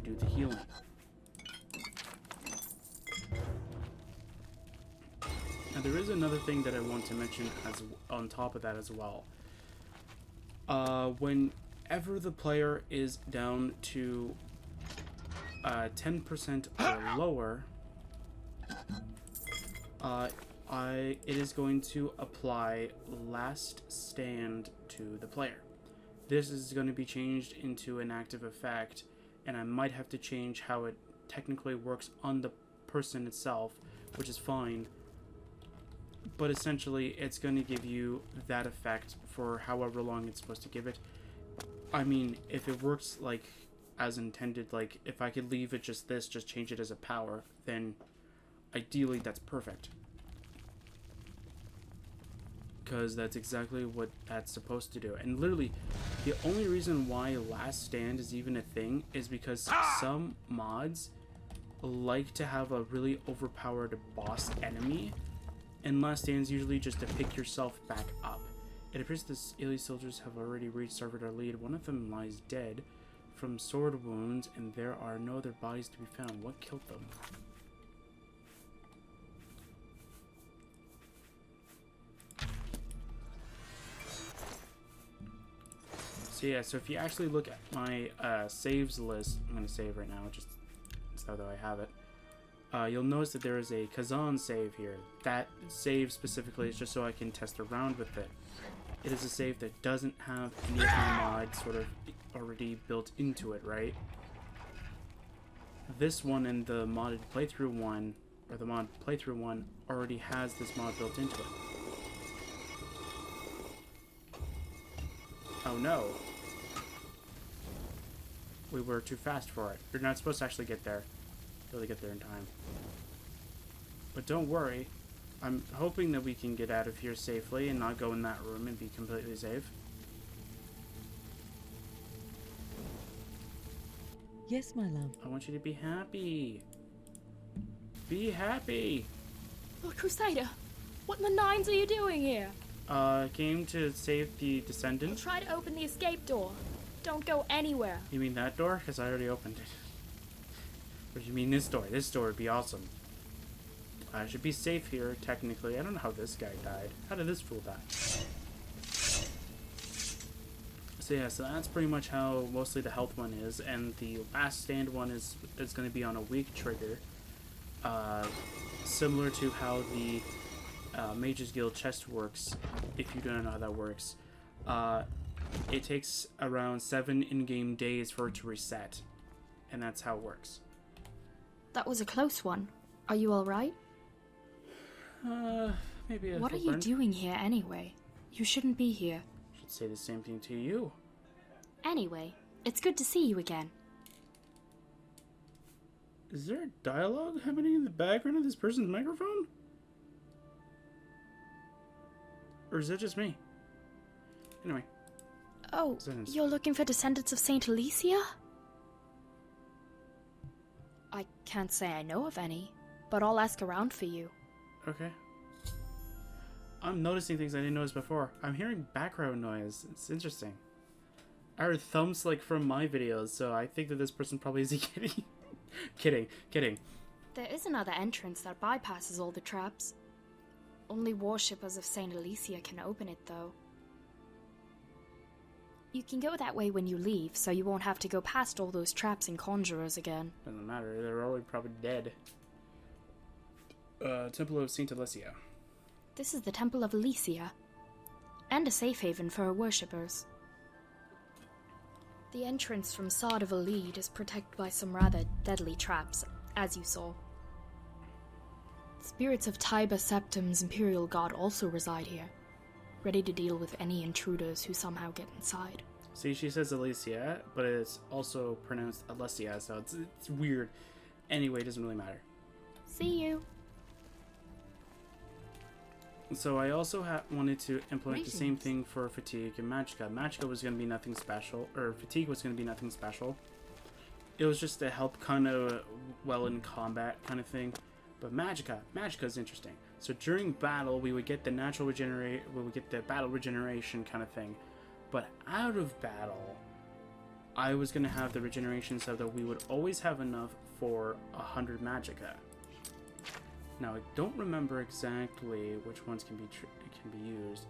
do the healing. Now there is another thing that I want to mention as on top of that as well. Whenever the player is down to 10% or lower, it is going to apply last stand to the player. This is going to be changed into an active effect, and I might have to change how it technically works on the person itself, which is fine. But essentially, it's going to give you that effect for however long it's supposed to give it. I mean, if it works like as intended, like if I could leave it just this, just change it as a power, then ideally that's perfect. Because that's exactly what that's supposed to do. And literally, the only reason why last stand is even a thing is because some mods like to have a really overpowered boss enemy, and last stands usually just to pick yourself back up. It appears the Xilestar soldiers have already restarted our lead. One of them lies dead from sword wounds, and there are no other bodies to be found. What killed them? So yeah, so if you actually look at my saves list, I'm going to save right now, just so that I have it. You'll notice that there is a Kazan save here. That save specifically is just so I can test around with it. It is a save that doesn't have any of my mods sort of already built into it, right? This one and the modded playthrough one, or the mod playthrough one, already has this mod built into it. Oh no. We were too fast for it. You're not supposed to actually get there. Really get there in time. But don't worry. I'm hoping that we can get out of here safely and not go in that room and be completely safe. Yes, my love. I want you to be happy. Be happy. Lord Crusader, what in the nines are you doing here? Came to save the descendant. Try to open the escape door. Don't go anywhere. You mean that door? Because I already opened it. Or do you mean this door? This door would be awesome. I should be safe here, technically. I don't know how this guy died. How did this fool die? So yeah, so that's pretty much how mostly the health one is, and the last stand one is going to be on a weak trigger. Similar to how the Mages Guild chest works, if you don't know how that works. It takes around 7 in-game days for it to reset, and that's how it works. That was a close one. Are you alright? Maybe a What are little you burned. doing here anyway? You shouldn't be here. Should say the same thing to you. Anyway, it's good to see you again. Is there a dialogue happening in the background of this person's microphone? Or is that just me? Anyway. Oh, Sentence. you're looking for descendants of Saint Alicia? I can't say I know of any, but I'll ask around for you. Okay. I'm noticing things I didn't notice before. I'm hearing background noise. It's interesting. I heard thumps like from my videos, so I think that this person probably is kidding. Kidding. There is another entrance that bypasses all the traps. Only worshippers of Saint Alicia can open it, though. You can go that way when you leave, so you won't have to go past all those traps and conjurers again. Doesn't matter. They're already probably dead. Temple of Saint Alicia. This is the Temple of Alicia, and a safe haven for her worshippers. The entrance from Sard of Alid is protected by some rather deadly traps, as you saw. Spirits of Tiber Septim's imperial god also reside here, ready to deal with any intruders who somehow get inside. See, she says Alicia, but it's also pronounced Alessia, so it's weird. Anyway, it doesn't really matter. See you. So I also wanted to implement the same thing for Fatigue and Magicka. Magicka was going to be nothing special, or Fatigue was going to be nothing special. It was just to help kind of well in combat kind of thing. But Magicka is interesting. So during battle, we would get the battle regeneration kind of thing. But out of battle, I was going to have the regeneration so that we would always have enough for 100 magicka. Now, I don't remember exactly which ones can be used.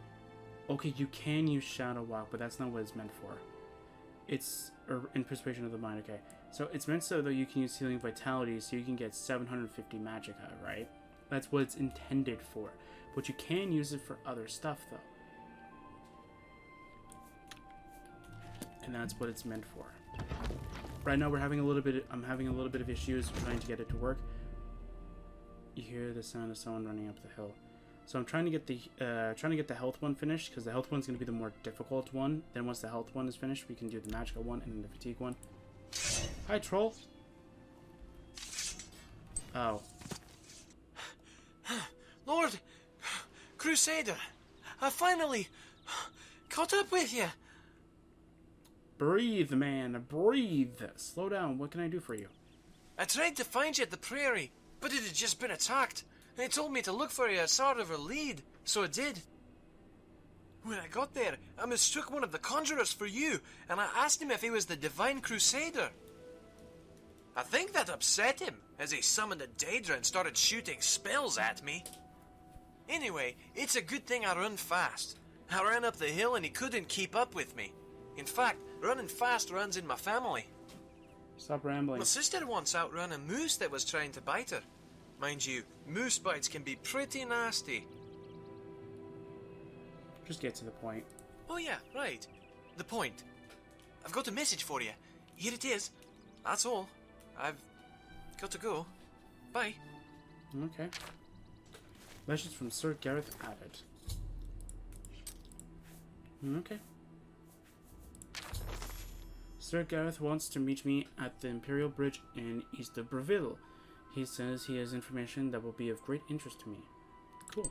Okay, you can use Shadow Walk, but that's not what it's meant for. It's in Persuasion of the Mind, okay. So it's meant so that you can use Healing Vitality so you can get 750 magicka, right? That's what it's intended for. But you can use it for other stuff, though. And that's what it's meant for. Right now, I'm having a little bit of issues trying to get it to work. You hear the sound of someone running up the hill. So I'm trying to get the health one finished, because the health one's going to be the more difficult one. Then once the health one is finished, we can do the magical one and then the fatigue one. Hi, troll. Oh. Lord Crusader, I finally caught up with you. Breathe, man, breathe. Slow down. What can I do for you? I tried to find you at the prairie, but it had just been attacked. They told me to look for you at Saw River Lead, so I did. When I got there, I mistook one of the conjurers for you, and I asked him if he was the Divine Crusader. I think that upset him, as he summoned a Daedra and started shooting spells at me. Anyway, it's a good thing I run fast. I ran up the hill and he couldn't keep up with me. In fact, running fast runs in my family. Stop rambling. My sister once outrun a moose that was trying to bite her. Mind you, moose bites can be pretty nasty. Just get to the point. Oh yeah, right. The point. I've got a message for you. Here it is. That's all. I've got to go. Bye. Okay. Message from Sir Gareth Abbott. Okay. Sir Gareth wants to meet me at the Imperial Bridge in east of Breville. He says he has information that will be of great interest to me. Cool.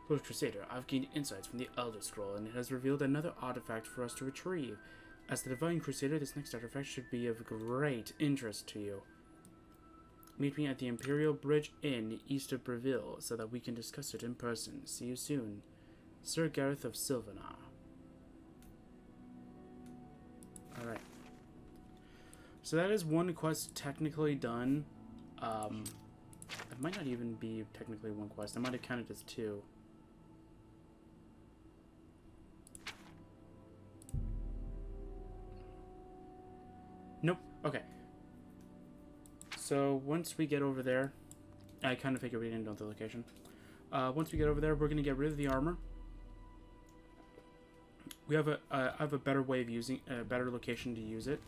Lord Crusader, I've gained insights from the Elder Scroll, and it has revealed another artifact for us to retrieve. As the Divine Crusader, this next artifact should be of great interest to you. Meet me at the Imperial Bridge Inn east of Breville so that we can discuss it in person. See you soon. Sir Gareth of Sylvanar. Alright. So that is one quest technically done. It might not even be technically one quest. I might have counted as two. Nope. Okay. So once we get over there, I kind of figured we didn't know the location. Once we get over there, we're gonna get rid of the armor. We have I have a better way of using a better location to use it,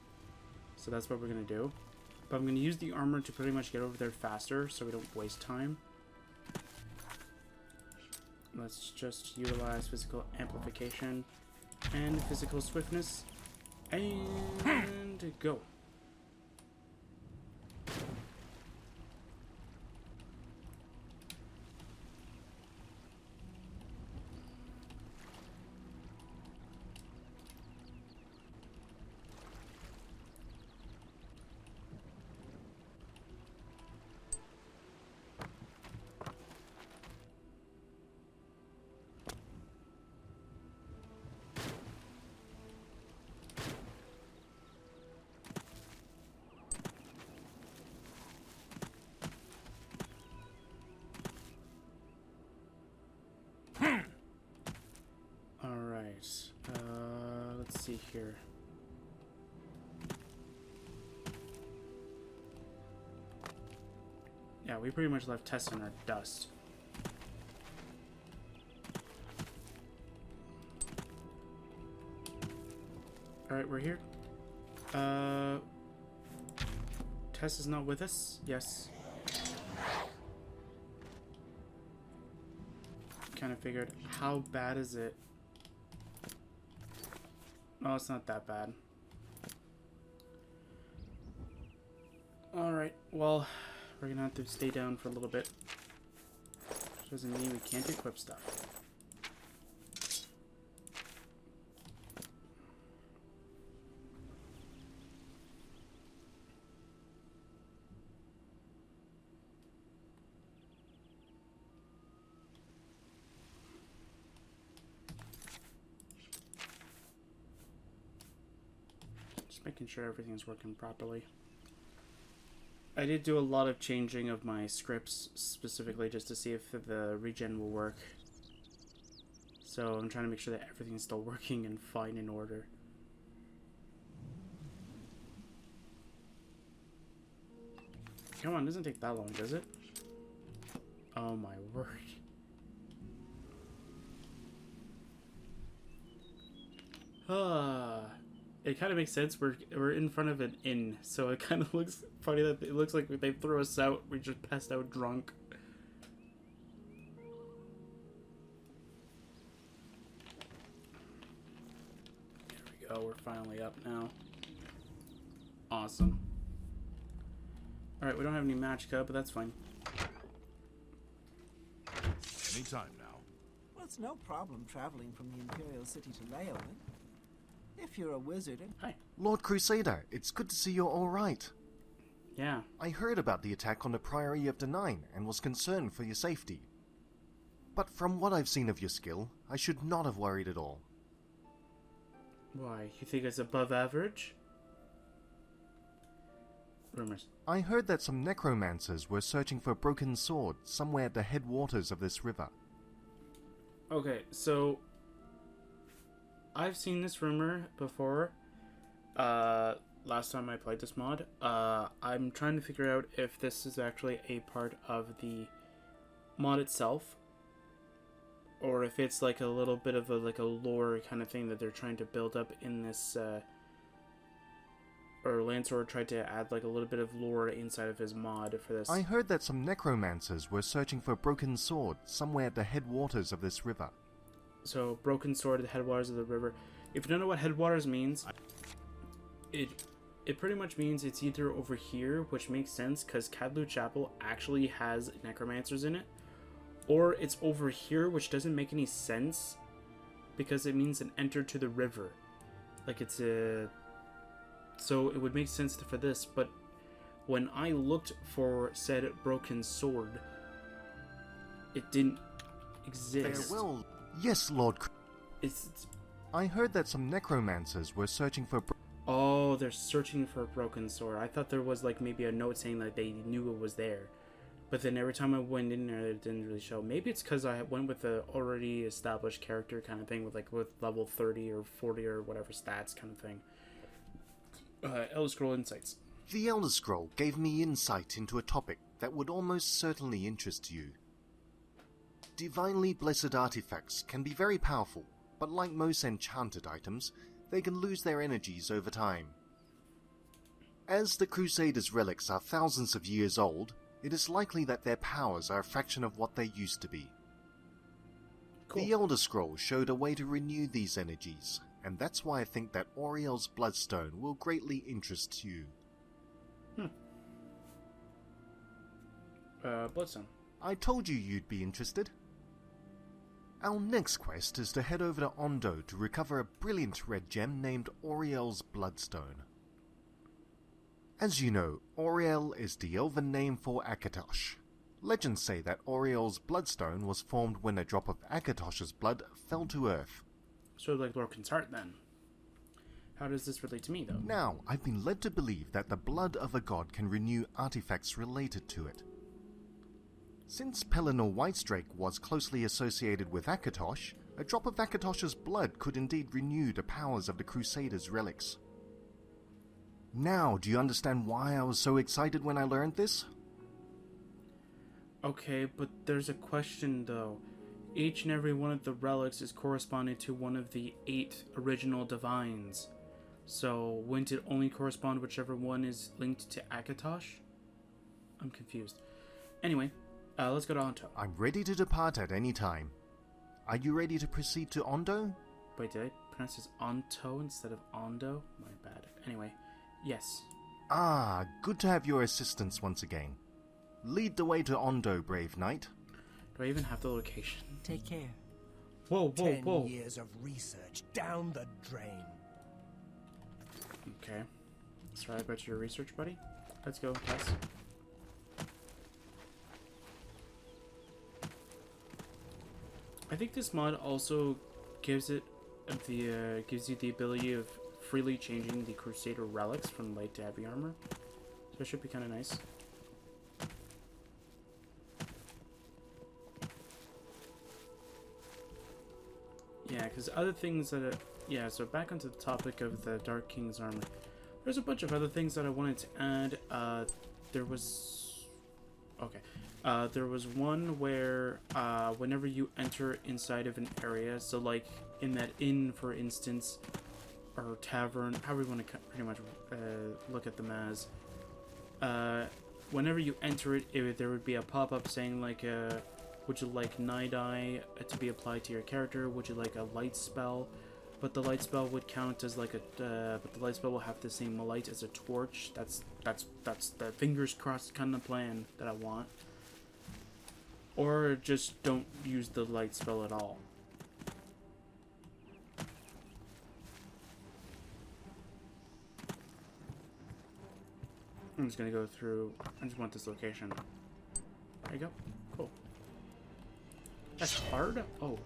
so that's what we're gonna do. But I'm gonna use the armor to pretty much get over there faster, so we don't waste time. Let's just utilize physical amplification and physical swiftness, and go. Let's see here. Yeah, we pretty much left Tess in our dust. Alright, we're here. Tess is not with us? Yes. Kind of figured. How bad is it? Oh, it's not that bad. Alright, well, we're gonna have to stay down for a little bit. Doesn't mean we can't equip stuff. Just making sure everything's working properly. I did do a lot of changing of my scripts specifically just to see if the regen will work. So I'm trying to make sure that everything's still working and fine in order. Come on, it doesn't take that long, does it? Oh my word. It kind of makes sense. We're in front of an inn, so it kind of looks funny that it looks like they threw us out. We just passed out drunk. There we go. We're finally up now. Awesome. All right, we don't have any match cut, but that's fine. Anytime now. Well, it's no problem traveling from the Imperial City to Leonin. If you're a wizard and... Hi. Lord Crusader, it's good to see you're alright. Yeah. I heard about the attack on the Priory of Denine and was concerned for your safety. But from what I've seen of your skill, I should not have worried at all. Why? You think it's above average? Rumors. I heard that some necromancers were searching for a broken sword somewhere at the headwaters of this river. Okay, so I've seen this rumor before. Last time I played this mod. I'm trying to figure out if this is actually a part of the mod itself, or if it's like a little bit of a lore kind of thing that they're trying to build up in this. Or Lansor tried to add like a little bit of lore inside of his mod for this. I heard that some necromancers were searching for a broken sword somewhere at the headwaters of this river. So, broken sword at the headwaters of the river. If you don't know what headwaters means, it pretty much means it's either over here, which makes sense because Cadlu Chapel actually has necromancers in it, or it's over here, which doesn't make any sense because it means an enter to the river. Like it's a... So it would make sense for this, but when I looked for said broken sword, it didn't exist. Farewell. Yes, Lord. It's I heard that some necromancers were searching for. Oh, they're searching for a broken sword. I thought there was like maybe a note saying like they knew it was there, but then every time I went in there, it didn't really show. Maybe it's because I went with the already established character kind of thing with level 30 or 40 or whatever stats kind of thing. Elder Scroll Insights. The Elder Scroll gave me insight into a topic that would almost certainly interest you. Divinely blessed artifacts can be very powerful, but like most enchanted items, they can lose their energies over time. As the Crusaders' relics are thousands of years old, it is likely that their powers are a fraction of what they used to be. Cool. The Elder Scroll showed a way to renew these energies, and that's why I think that Auriel's Bloodstone will greatly interest you. Bloodstone. I told you you'd be interested. Our next quest is to head over to Ondo to recover a brilliant red gem named Auriel's Bloodstone. As you know, Auriel is the elven name for Akatosh. Legends say that Auriel's Bloodstone was formed when a drop of Akatosh's blood fell to earth. Sort of like Lorcan's heart, then. How does this relate to me, though? Now, I've been led to believe that the blood of a god can renew artifacts related to it. Since Pelennor Whitestrake was closely associated with Akatosh, a drop of Akatosh's blood could indeed renew the powers of the Crusaders' relics. Now, do you understand why I was so excited when I learned this? Okay, but there's a question, though. Each and every one of the relics is corresponding to one of the 8 original divines. So, wouldn't it only correspond whichever one is linked to Akatosh? I'm confused. Anyway, let's go to Ondo. I'm ready to depart at any time. Are you ready to proceed to Ondo? Wait, did I pronounce this Onto instead of Ondo? My bad. Anyway, yes. Ah, good to have your assistance once again. Lead the way to Ondo, brave knight. Do I even have the location? Take care. Whoa, whoa, 10 whoa. years of research down the drain. Okay. Sorry about your research, buddy. Let's go, Tess. I think this mod also gives it gives you the ability of freely changing the Crusader relics from light to heavy armor. So it should be kind of nice. Yeah, because other things that... yeah, so back onto the topic of the Dark King's armor. There's a bunch of other things that I wanted to add. There was... okay. There was one where whenever you enter inside of an area, so like in that inn, for instance, or tavern, however you want to pretty much look at them as, whenever you enter it, there would be a pop-up saying like, would you like Night Eye to be applied to your character? Would you like a light spell? But the light spell would count as like a, but the light spell will have the same light as a torch. That's the fingers crossed kind of plan that I want. Or just don't use the light spell at all. I'm just gonna go through. I just want this location. There you go. Cool. That's hard? Oh.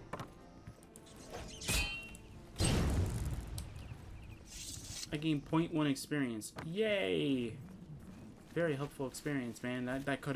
I gained 0.1 experience. Yay! Very helpful experience, man. That could have